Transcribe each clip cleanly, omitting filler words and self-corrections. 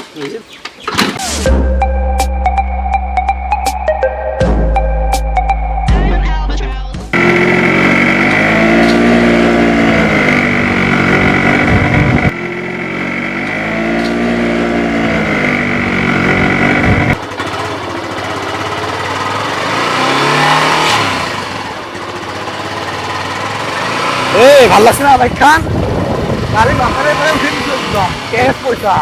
ভাল লাগছে না বাইকখান গাড়ি বাপারে উঠে দিচ্ছে একদম ক্যাশ পয়সা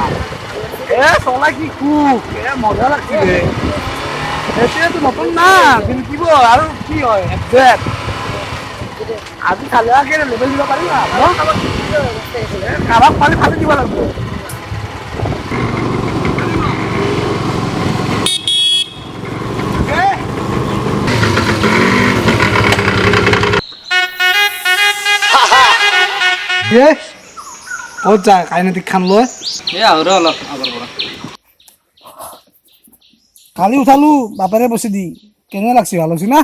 চলা কি খুব মজা লাগছে রে এতিয়া তো নতুন না কিন্তু কি আৰু কি হয় একজেক্ট আজি খালে আগে লেভেল দিব পাৰি না কাবাক পালি ফালি দিব লাগিব ক'ত যায় কাইনেটিক খান লৈ অলপ আগৰ পৰা কালি উঠালো বাপাৰে বসে দি কেনে লাগছে ভাল লাগছে না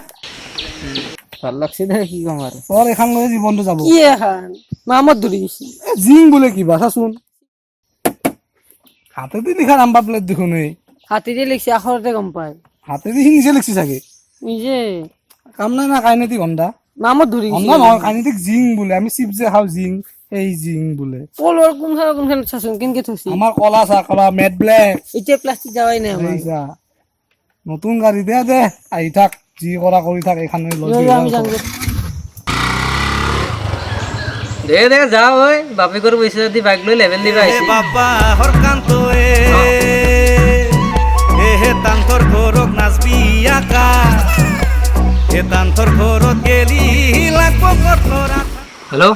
ভাল লাগছে দে কি কম আৰু তোৰ এখন লৈ জীৱনটো যাব কি এখন মামত ধৰি গৈছে জিং বোলে কিবা চাচোন হাতেদি লিখা নাম্বাৰ প্লেট দেখোন এই হাতেদি লিখছে আখৰতে গম পায় হাতেদি সি নিজে লিখছে চাগে নিজে কাম নাই না কাইনেটিক হন্দা মামত ধৰি গৈছে হন্দা নহয় কাইনেটিক জিং বোলে আমি চিপ যে খাওঁ জিং এই জিং বোলে পলৰ কোনখান চাচোন কেনেকে থৈছে আমাৰ কলা চা কলা মেট ব্লেক এতিয়া প্লাষ্টিক যাৱাই নাই আমাৰ নতুন গাড়ী দে দে আহি থাক যি কৰা কৰি থাক এইখান দে যা ঐ বাপেকৰ পইচা দি বাইক লৈ লেভেল দিবা আহিছে বাবা হৰকান্ত হে তান্তৰ ঘৰক নাচবি আকা হে তান্তৰ ঘৰত গেলি লাগব কঠৰা হেল্ল'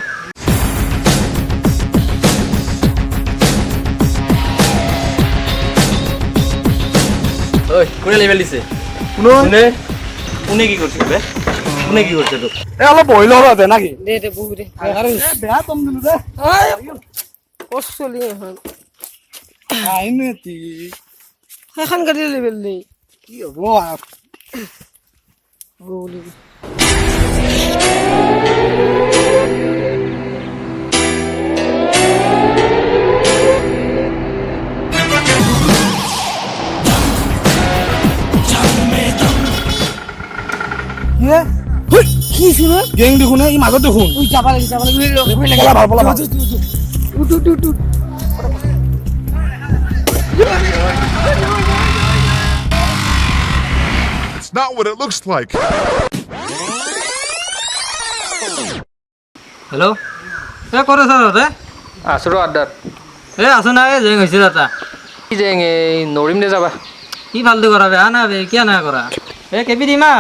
ঐ কোনে লেভেল দিছে কোনে কি কৰিছে বে কোনে কি কৰিছে তোক অলপ বহিল দে নাকি দে বহু দে বেয়া তম দিলো দে চলি এখন কাইনেটিক সেইখন গাড়ী লেবেল দেই কি হ'ব কি শুনে গেং দেখোন এই মাজত দেখোন যাবা লাগে ভাল পলা It's not what it looks like. Hello' এই ক'ত আছা তহঁতে আছো ৰ আড্ডাত এই আছো না এই জেং হৈছে দাদা কি জেং এই নৰিম দে যাবা কি ফাল্টু কৰা বেয়া না বে কিয় নাই কৰা এই কেপি দিমা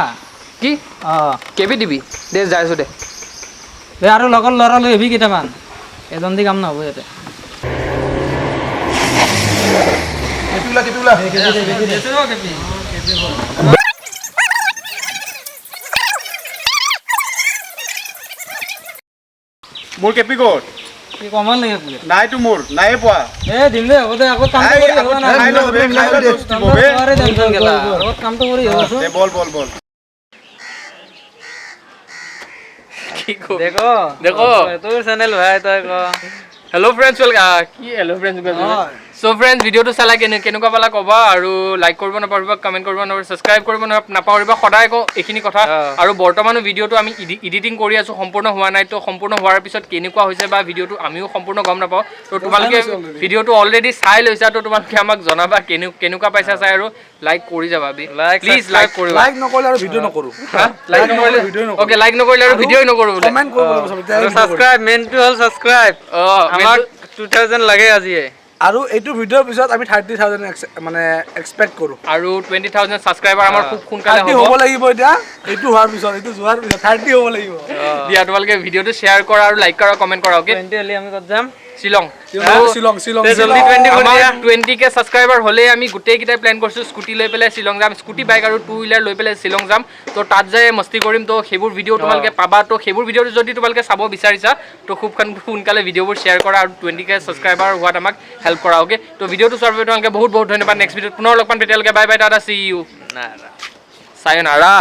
কি অঁ কেবি দিবি দে যাই আছো দে বে আৰু লগৰ ল'ৰা লৈ আহিবি কেইটামান এজন দি কাম নহ'ব ইয়াতে মোৰ কেপি ক'ত কি কমান লাগে বোলে নাইতো মোৰ নাই পোৱা দিম দে হ'ব দে আকৌ কামটো কৰি হ'ব না কামটো কৰি হ'ব বল বল বল দেখো দেখো তোৰ চেনেল ভাই তই ক হেল্ল' ফ্ৰেণ্ডছ কি হেল্ল' ফ্ৰেণ্ডছ চ' ফ্ৰেণ্ডছ ভিডিঅ'টো চালা কেনেকুৱা পালা ক'বা আৰু লাইক কৰিব নাপাহৰিবা কমেণ্ট কৰিব নাপাহৰিবা ছাবস্ক্ৰাইব কৰিব নাপাহৰিবা সদায় কওঁ এইখিনি কথা আৰু বৰ্তমানো ভিডিঅ'টো আমি এডিটিং কৰি আছোঁ সম্পূৰ্ণ হোৱা নাই তো সম্পূৰ্ণ হোৱাৰ পিছত কেনেকুৱা হৈছে বা ভিডিঅ'টো আমিও সম্পূৰ্ণ গম নাপাওঁ তো তোমালোকে ভিডিঅ'টো অলৰেডি চাই লৈছা তো তোমালোকে আমাক জনাবা কেনেকুৱা পাইছা চাই আৰু লাইক কৰি যাবা প্লিজ লাইক কৰিবা লাইক নকৰিলে আৰু ভিডিঅ' নকৰোঁ লাইক নকৰিলে অ'কে লাইক নকৰিলে আৰু ভিডিঅ'ই নকৰোঁ বোলে কমেণ্ট কৰিব ছাবস্ক্ৰাইব মেইনটো হ'ল ছাবস্ক্ৰাইব আমাক 2000 লাগে আজিয়ে আৰু এইটো ভিডিঅ'ৰ পিছত আমি 30,000 মানে এক্সপেক্ট কৰোঁ আৰু 20,000 ছাবস্ক্ৰাইবাৰ আমাৰ খুব সোনকালে হ'ব লাগিব এতিয়া এইটো হোৱাৰ পিছত এইটো যোৱাৰ পিছত 30 হ'ব লাগিব দিয়া তোমালোকে ভিডিঅ'টো শ্বেয়াৰ কৰা আৰু লাইক কৰা কমেণ্ট কৰা অ'কে 20 হ'লে আমি ক'ত যাম শ্বিলং জলদি 20K ছাবস্ক্ৰাইবাৰ হ'লে আমি গোটেইকেইটাই প্লেন কৰিছোঁ স্কুটি লৈ পেলাই শ্বিলং যাম স্কুটি বাইক আৰু 2 হুইলাৰ লৈ পেলাই শ্বিলং যাম তো তাত যাই মস্তি কৰিম তো সেইবোৰ ভিডিঅ' তোমালোকে পাবা তো সেইবোৰ ভিডিঅ' যদি তোমালোকে চাব বিচাৰিছা তো খুব সোনকালে ভিডিঅ'বোৰ শ্বেয়াৰ কৰা আৰু 20K ছাবস্ক্ৰাইবাৰ হোৱাত আমাক হেল্প কৰা অ'কে তো ভিডিঅ'টো চোৱাৰ বাবে তোমালোকে বহুত বহুত ধন্যবাদ নেক্সট ভিডিঅ'ত পুনৰ লগ পাম তেতিয়ালৈকে bye bye tata see you চায়োনাৰা